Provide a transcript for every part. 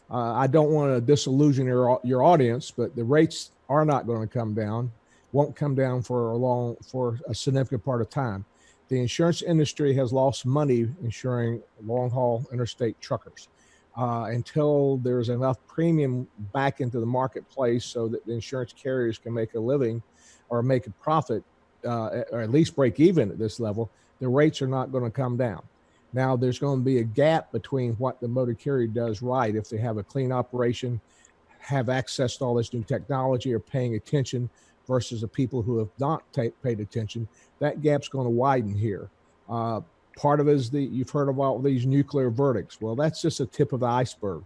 I don't want to disillusion your audience, but the rates are not going to come down, won't come down for a significant part of time. The insurance industry has lost money insuring long-haul interstate truckers. Until there's enough premium back into the marketplace so that the insurance carriers can make a living or make a profit, or at least break even at this level, the rates are not going to come down. Now, there's going to be a gap between what the motor carrier does right, if they have a clean operation, have access to all this new technology, or paying attention, versus the people who have not paid attention. That gap's going to widen here. Part of it is you've heard about these nuclear verdicts. Well, that's just a tip of the iceberg,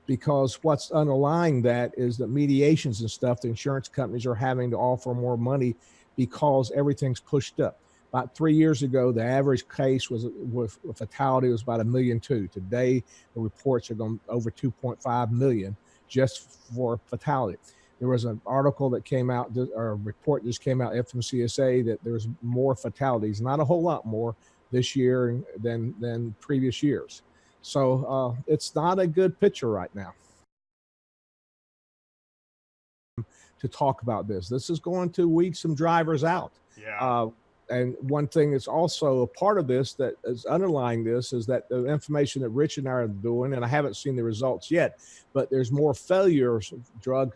because what's underlying that is that mediations and stuff, the insurance companies are having to offer more money because everything's pushed up. About 3 years ago, the average case with fatality was about 1.2 million. Today, the reports are going over 2.5 million just for fatality. There was an article that came out, or a report just came out, FMCSA, that there's more fatalities, not a whole lot more this year than previous years. So it's not a good picture right now to talk about this. This is going to weed some drivers out. Yeah. And one thing that's also a part of this that is underlying this is that the information that Rich and I are doing, and I haven't seen the results yet, but there's more failures of drug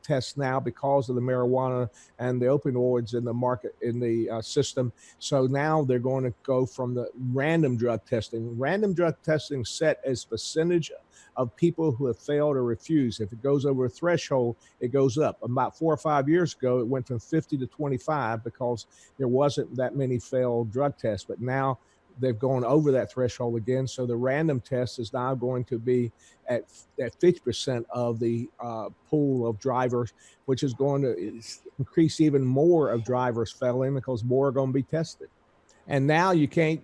tests now because of the marijuana and the opioids in the market, in the system. So now they're going to go from the random drug testing. Random drug testing set as percentage of people who have failed or refused. If it goes over a threshold, it goes up. About 4 or 5 years ago, it went from 50 to 25 because there wasn't that many failed drug tests. But now they've gone over that threshold again. So the random test is now going to be at 50% of the pool of drivers, which is going to increase even more of drivers failing because more are going to be tested. And now you can't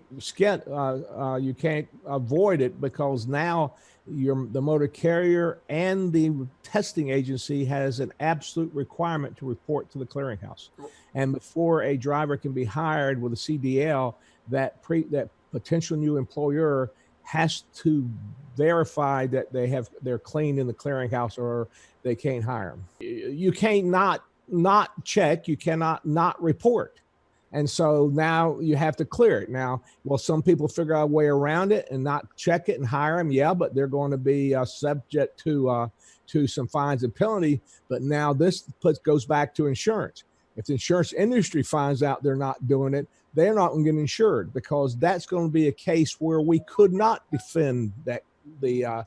avoid it, because now the motor carrier and the testing agency has an absolute requirement to report to the clearinghouse. And before a driver can be hired with a CDL, that potential new employer has to verify that they're clean in the clearinghouse, or they can't hire them. You can't not check. You cannot not report. And so now you have to clear it. Now, well, some people figure out a way around it and not check it and hire them. Yeah, but they're going to be subject to some fines and penalty. But now this goes back to insurance. If the insurance industry finds out they're not doing it, they're not going to get insured, because that's going to be a case where we could not defend the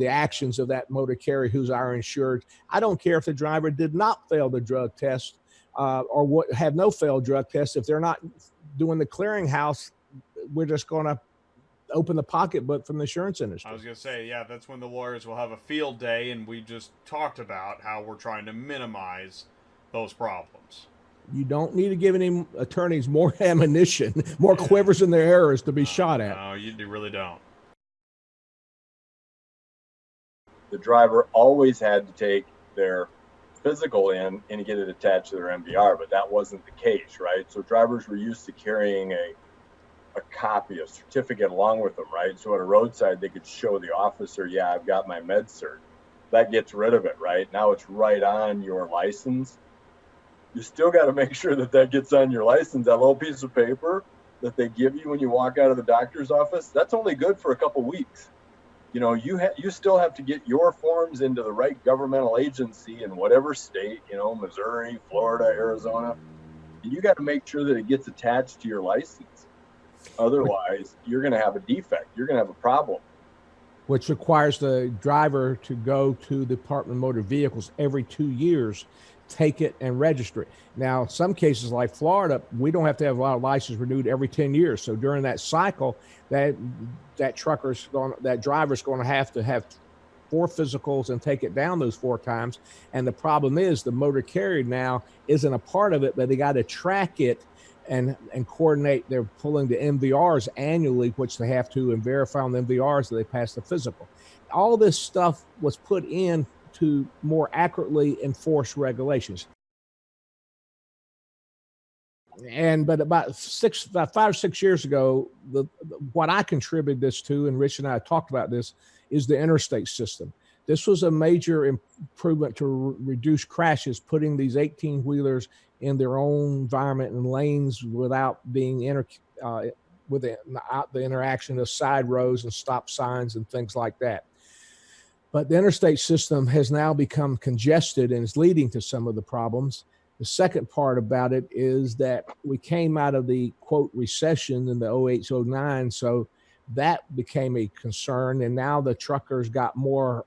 actions of that motor carrier who's our insured. I don't care if the driver did not fail the drug test. Or have no failed drug tests. If they're not doing the clearinghouse, we're just going to open the pocketbook from the insurance industry. I was going to say, yeah, that's when the lawyers will have a field day, and we just talked about how we're trying to minimize those problems. You don't need to give any attorneys more ammunition, more quivers in their arrows to be shot at. No, you really don't. The driver always had to take their physical in and get it attached to their MVR, but that wasn't the case, right? So drivers were used to carrying a copy, a certificate along with them, right? So at a roadside, they could show the officer, yeah, I've got my med cert. That gets rid of it, right? Now it's right on your license. You still got to make sure that gets on your license. That little piece of paper that they give you when you walk out of the doctor's office, that's only good for a couple weeks. You know, you still have to get your forms into the right governmental agency in whatever state, Missouri, Florida, Arizona. And you got to make sure that it gets attached to your license. Otherwise, you're going to have a defect. You're going to have a problem. Which requires the driver to go to the Department of Motor Vehicles every 2 years, take it and register it. Now, some cases like Florida, we don't have to have a lot of license renewed every 10 years. So during that cycle, that driver's going to have 4 physicals and take it down those 4 times. And the problem is the motor carrier now isn't a part of it, but they got to track it and coordinate. They're pulling the MVRs annually, which they have to, and verify on the MVRs that they pass the physical. All this stuff was put in to more accurately enforce regulations. But about 5 or 6 years ago, what I contributed this to, and Rich and I talked about this, is the interstate system. This was a major improvement to reduce crashes, putting these 18-wheelers in their own environment and lanes without being without the interaction of side roads and stop signs and things like that. But the interstate system has now become congested and is leading to some of the problems. The second part about it is that we came out of the, quote, recession in the 08-09, so that became a concern, and now the truckers got more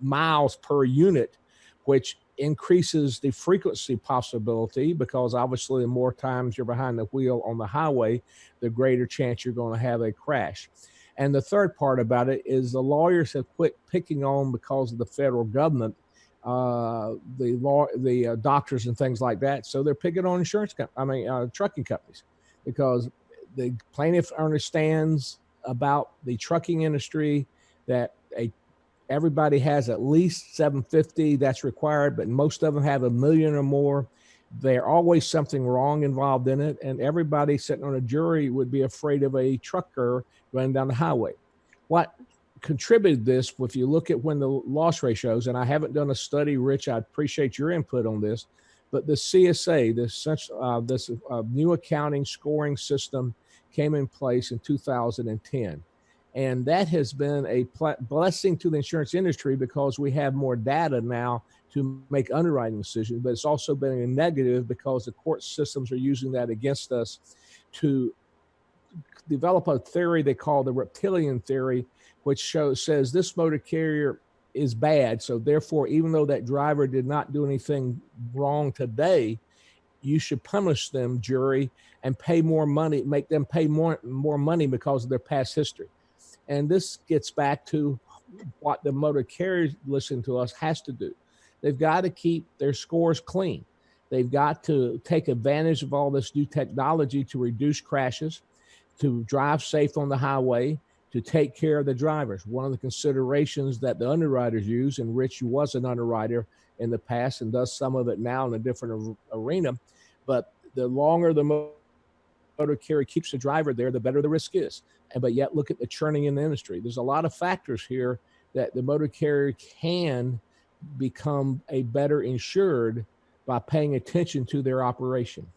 miles per unit, which increases the frequency possibility, because obviously the more times you're behind the wheel on the highway, the greater chance you're going to have a crash. And the third part about it is the lawyers have quit picking on, because of the federal government, the doctors and things like that. So they're picking on trucking companies, because the plaintiff understands about the trucking industry that everybody has at least 750 that's required, but most of them have 1 million or more. There's always something wrong involved in it, and everybody sitting on a jury would be afraid of a trucker running down the highway. What contributed this, if you look at when the loss ratios, and I haven't done a study, Rich, I appreciate your input on this, but the CSA, this new accounting scoring system came in place in 2010. And that has been a blessing to the insurance industry, because we have more data now to make underwriting decisions, but it's also been a negative because the court systems are using that against us to develop a theory they call the reptilian theory, which says this motor carrier is bad. So therefore, even though that driver did not do anything wrong today, you should punish them, jury, and pay more money, make them pay more money because of their past history. And this gets back to what the motor carriers listening to us has to do. They've got to keep their scores clean. They've got to take advantage of all this new technology to reduce crashes, to drive safe on the highway, to take care of the drivers. One of the considerations that the underwriters use, and Rich was an underwriter in the past and does some of it now in a different arena, but the longer the motor carrier keeps the driver there, the better the risk is. But yet look at the churning in the industry. There's a lot of factors here that the motor carrier can become a better insured by paying attention to their operation.